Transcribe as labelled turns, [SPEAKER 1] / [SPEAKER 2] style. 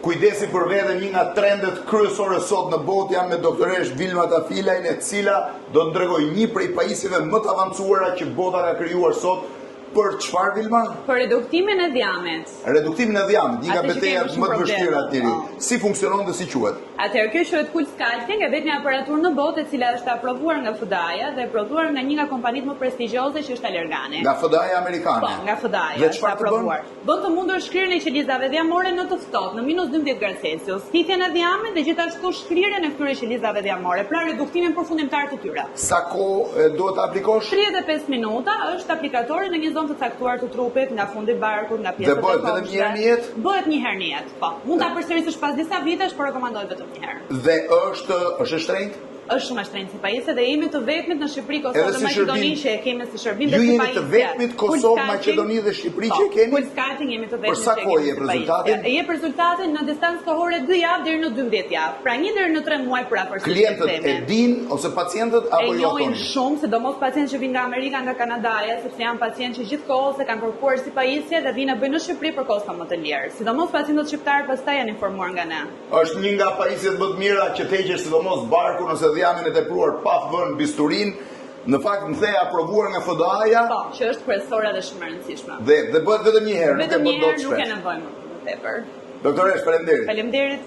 [SPEAKER 1] kujdesi për veten, një nga trendet kryesore sot në botë janë me doktoresh Vilma Tafilajn, e cila do të tregojë një prej pajisjeve më të avancuara që bota ka krijuar sot. Për çfarë, Vilma?
[SPEAKER 2] Për reduktimin e dhjamit.
[SPEAKER 1] Reduktimin e dhjamit, një nga betejat më të vështira të tij. Si funksionon dhe si quhet?
[SPEAKER 2] Atëherë kjo quhet Cool Sculpting, e vetmja aparaturë në botë e cila është aprovuar nga FDA dhe e prodhuar nga një nga kompanitë më prestigjioze që është Allergane.
[SPEAKER 1] Nga FDA amerikane.
[SPEAKER 2] Po, nga FDA.
[SPEAKER 1] Dhe çfarë të bën?
[SPEAKER 2] Bën të mundur shkrirjen e qelizave dhjamore në të ftohtë, në -12 gradë Celsius, thithjen e dhjamit dhe gjithashtu shkrirjen e këtyre qelizave dhjamore, pra reduktimin përfundimtar të tyre.
[SPEAKER 1] Sa kohë duhet ta aplikosh?
[SPEAKER 2] 35 minuta është aplikatori në një zonë të caktuar të trupit, nga fundi i barkut, nga pjesët e
[SPEAKER 1] kokës. Dhe bëhet vetëm një herë në jetë?
[SPEAKER 2] Bëhet një herë në jetë, po. Mund ta përsërisësh pas disa vitesh, por rekomandohet vetëm një herë.
[SPEAKER 1] Dhe është e shtrenjtë?
[SPEAKER 2] Është shumë e shtrenjtë si pajisje dhe jemi të vetmit në Shqipëri, Kosovë dhe Maqedoni që e kemi si shërbim dhe si pajisje.
[SPEAKER 1] Ju jeni të vetmit Kosovë, Maqedoni dhe Shqipëri që e keni?
[SPEAKER 2] Cool Sculpting jemi të vetmit.
[SPEAKER 1] Për sa kohë jep rezultatin?
[SPEAKER 2] E jep rezultatin në distancë kohore 2 javë deri në 12 javë. Pra 1 deri në 3 muaj për afërsisht.
[SPEAKER 1] Klientët e dinë ose pacientët apo jo?
[SPEAKER 2] E njohin shumë, sidomos pacientë që vinë nga Amerika, nga Kanadaja, sepse janë pacientë që gjithkohës e kanë kërkuar si pajisje dhe vinë bëjnë në Shqipëri për kosta më të lirë. Sidomos pacientët shqiptarë pastaj janë informuar nga ne.
[SPEAKER 1] Është një nga pajisjet më të mira që teqesh sidomos barkun ose dhjamin e tepruar pa vënë bisturin, në fakt më the aprovuar nga FDA-ja.
[SPEAKER 2] Po, që është kryesore dhe shumë e rëndësishme.
[SPEAKER 1] Dhe bëhet vetëm një herë, nuk e bën dot shpesh.
[SPEAKER 2] Vetëm një herë, nuk e nevojë më tepër.
[SPEAKER 1] Doktoresh, faleminderit.
[SPEAKER 2] Faleminderit.